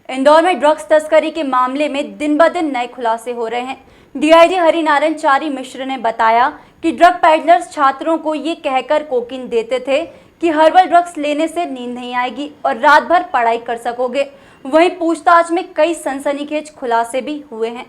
इंदौर में ड्रग्स तस्करी के मामले में दिन ब दिन नए खुलासे हो रहे हैं। डीआईजी हरिनारायण चारी मिश्र ने बताया कि ड्रग पैडलर्स छात्रों को ये कहकर कोकीन देते थे कि हर्बल ड्रग्स लेने से नींद नहीं आएगी और रात भर पढ़ाई कर सकोगे। वहीं पूछताछ में कई सनसनीखेज खुलासे भी हुए हैं।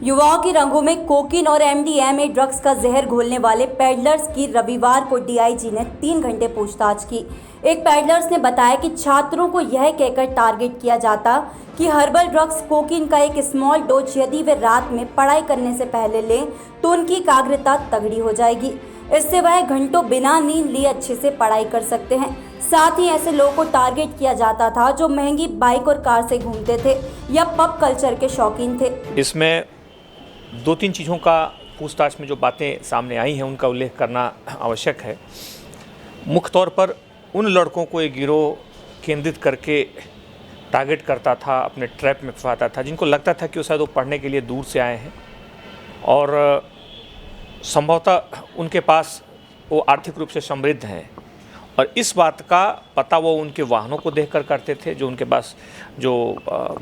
युवाओं की रंगों में कोकीन और एमडीएमए ड्रग्स का जहर घोलने वाले पैडलर्स की रविवार को डीआईजी ने 3 घंटे पूछताछ की। एक पैडलर्स ने बताया कि छात्रों को यह कहकर टारगेट किया जाता कि हर्बल ड्रग्स कोकीन का एक स्मॉल डोज यदि वे रात में पढ़ाई करने से पहले लें तो उनकी एकाग्रता तगड़ी हो जाएगी। इससे वह घंटों बिना नींद लिए अच्छे से पढ़ाई कर सकते हैं। साथ ही ऐसे लोगों को टारगेट किया जाता था जो महंगी बाइक और कार से घूमते थे या पब कल्चर के शौकीन थे। इसमें 2-3 चीज़ों का पूछताछ में जो बातें सामने आई हैं उनका उल्लेख करना आवश्यक है। मुख्य तौर पर उन लड़कों को एक गिरोह केंद्रित करके टारगेट करता था, अपने ट्रैप में फंसाता था, जिनको लगता था कि वो शायद वो पढ़ने के लिए दूर से आए हैं और संभवतः उनके पास वो आर्थिक रूप से समृद्ध हैं और इस बात का पता वो उनके वाहनों को देखकर करते थे, जो उनके पास जो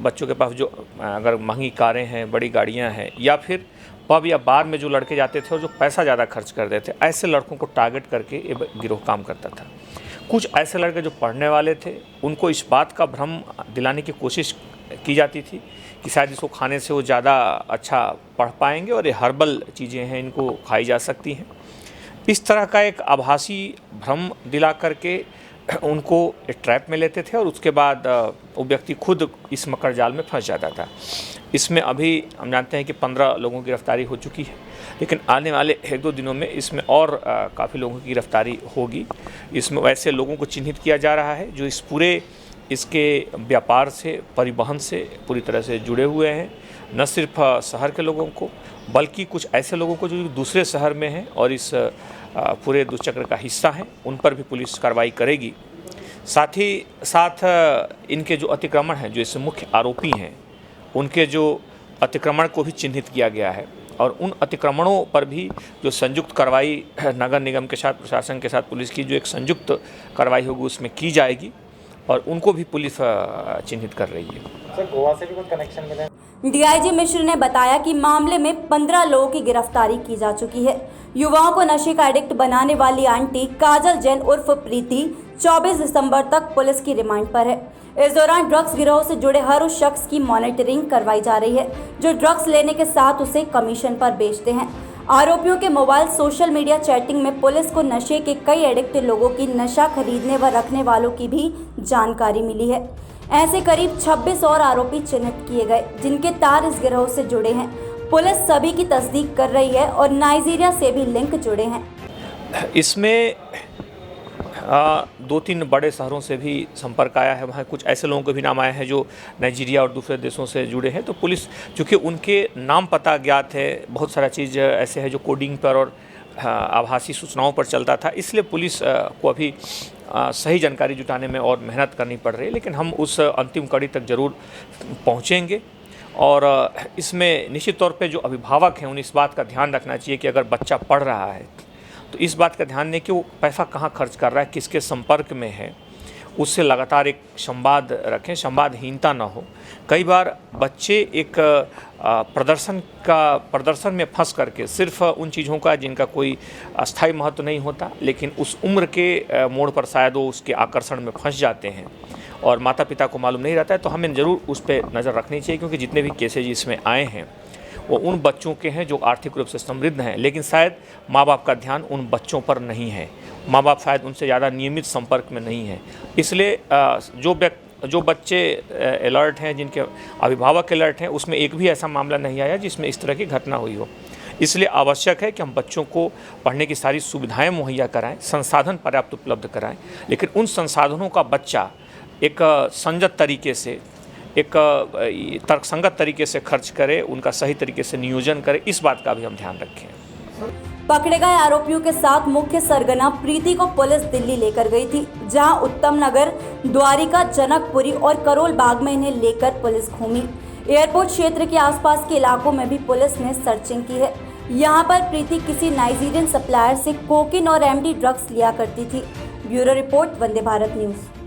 बच्चों के पास जो अगर महंगी कारें हैं, बड़ी गाड़ियां हैं या फिर पब या बार में जो लड़के जाते थे और जो पैसा ज़्यादा खर्च कर देते थे, ऐसे लड़कों को टारगेट करके ये गिरोह काम करता था। कुछ ऐसे लड़के जो पढ़ने वाले थे उनको इस बात का भ्रम दिलाने की कोशिश की जाती थी कि शायद इसको खाने से वो ज़्यादा अच्छा पढ़ पाएंगे और ये हर्बल चीज़ें हैं, इनको खाई जा सकती हैं। इस तरह का एक आभासी भ्रम दिला करके उनको ट्रैप में लेते थे और उसके बाद वो व्यक्ति खुद इस मकर जाल में फंस जाता था। इसमें अभी हम जानते हैं कि 15 लोगों की गिरफ्तारी हो चुकी है, लेकिन आने वाले 1-2 दिनों में इसमें और काफ़ी लोगों की गिरफ्तारी होगी। इसमें वैसे लोगों को चिन्हित किया जा रहा है जो इस पूरे इसके व्यापार से, परिवहन से पूरी तरह से जुड़े हुए हैं। न सिर्फ शहर के लोगों को बल्कि कुछ ऐसे लोगों को जो दूसरे शहर में हैं और इस पूरे दुष्चक्र का हिस्सा हैं, उन पर भी पुलिस कार्रवाई करेगी। साथ ही साथ इनके जो अतिक्रमण हैं, जो इससे मुख्य आरोपी हैं, उनके जो अतिक्रमण को भी चिन्हित किया गया है और उन अतिक्रमणों पर भी जो संयुक्त कार्रवाई नगर निगम के साथ, प्रशासन के साथ पुलिस की जो एक संयुक्त कार्रवाई होगी उसमें की जाएगी और उनको भी पुलिस चिन्हित कर रही है। सर, गोवा से भी कुछ कनेक्शन मिले? डीआईजी मिश्र ने बताया कि मामले में 15 लोगों की गिरफ्तारी की जा चुकी है। युवाओं को नशे का एडिक्ट बनाने वाली आंटी काजल जैन उर्फ प्रीति 24 दिसंबर तक पुलिस की रिमांड पर है। इस दौरान ड्रग्स गिरोह से जुड़े हर उस शख्स की मॉनिटरिंग करवाई जा रही है जो ड्रग्स लेने के साथ उसे कमीशन पर बेचते हैं। आरोपियों के मोबाइल, सोशल मीडिया चैटिंग में पुलिस को नशे के कई एडिक्ट लोगों की नशा खरीदने व रखने वालों की भी जानकारी मिली है। ऐसे करीब 26 और आरोपी चिन्हित किए गए जिनके तार इस गिरोह से जुड़े हैं। पुलिस सभी की तस्दीक कर रही है और नाइजीरिया से भी लिंक जुड़े हैं। इसमें 2-3 बड़े शहरों से भी संपर्क आया है। वहाँ कुछ ऐसे लोगों के भी नाम आए हैं जो नाइजीरिया और दूसरे देशों से जुड़े हैं। तो पुलिस, चूँकि उनके नाम पता ज्ञात है, बहुत सारा चीज़ ऐसे है जो कोडिंग पर और आभासी सूचनाओं पर चलता था, इसलिए पुलिस को अभी सही जानकारी जुटाने में और मेहनत करनी पड़ रही है। लेकिन हम उस अंतिम कड़ी तक ज़रूर पहुँचेंगे और इसमें निश्चित तौर पे जो अभिभावक हैं उन्हें इस बात का ध्यान रखना चाहिए कि अगर बच्चा पढ़ रहा है तो इस बात का ध्यान दें कि वो पैसा कहाँ खर्च कर रहा है, किसके संपर्क में है, उससे लगातार एक संवाद रखें, संवादहीनता ना हो। कई बार बच्चे एक प्रदर्शन में फंस करके सिर्फ उन चीज़ों का जिनका कोई अस्थायी महत्व नहीं होता, लेकिन उस उम्र के मोड़ पर शायद वो उसके आकर्षण में फंस जाते हैं और माता पिता को मालूम नहीं रहता है। तो हमें ज़रूर उस पर नज़र रखनी चाहिए, क्योंकि जितने भी केसेज इसमें आए हैं वो उन बच्चों के हैं जो आर्थिक रूप से समृद्ध हैं, लेकिन शायद माँ बाप का ध्यान उन बच्चों पर नहीं है। माँ बाप शायद उनसे ज़्यादा नियमित संपर्क में नहीं है। इसलिए जो बच्चे अलर्ट हैं, जिनके अभिभावक अलर्ट हैं, उसमें एक भी ऐसा मामला नहीं आया जिसमें इस तरह की घटना हुई हो। इसलिए आवश्यक है कि हम बच्चों को पढ़ने की सारी सुविधाएं मुहैया कराएं, संसाधन पर्याप्त उपलब्ध कराएं, लेकिन उन संसाधनों का बच्चा एक संयत तरीके से, एक तर्कसंगत तरीके से खर्च करे, उनका सही तरीके से नियोजन करे, इस बात का भी हम ध्यान रखें। पकड़े गए आरोपियों के साथ मुख्य सरगना प्रीति को पुलिस दिल्ली लेकर गई थी, जहां उत्तम नगर, द्वारिका, जनकपुरी और करोल बाग में इन्हें लेकर पुलिस घूमी। एयरपोर्ट क्षेत्र के आसपास के इलाकों में भी पुलिस ने सर्चिंग की है। यहां पर प्रीति किसी नाइजीरियन सप्लायर से कोकीन और एमडी ड्रग्स लिया करती थी। Bureau report, Vande Bharat news.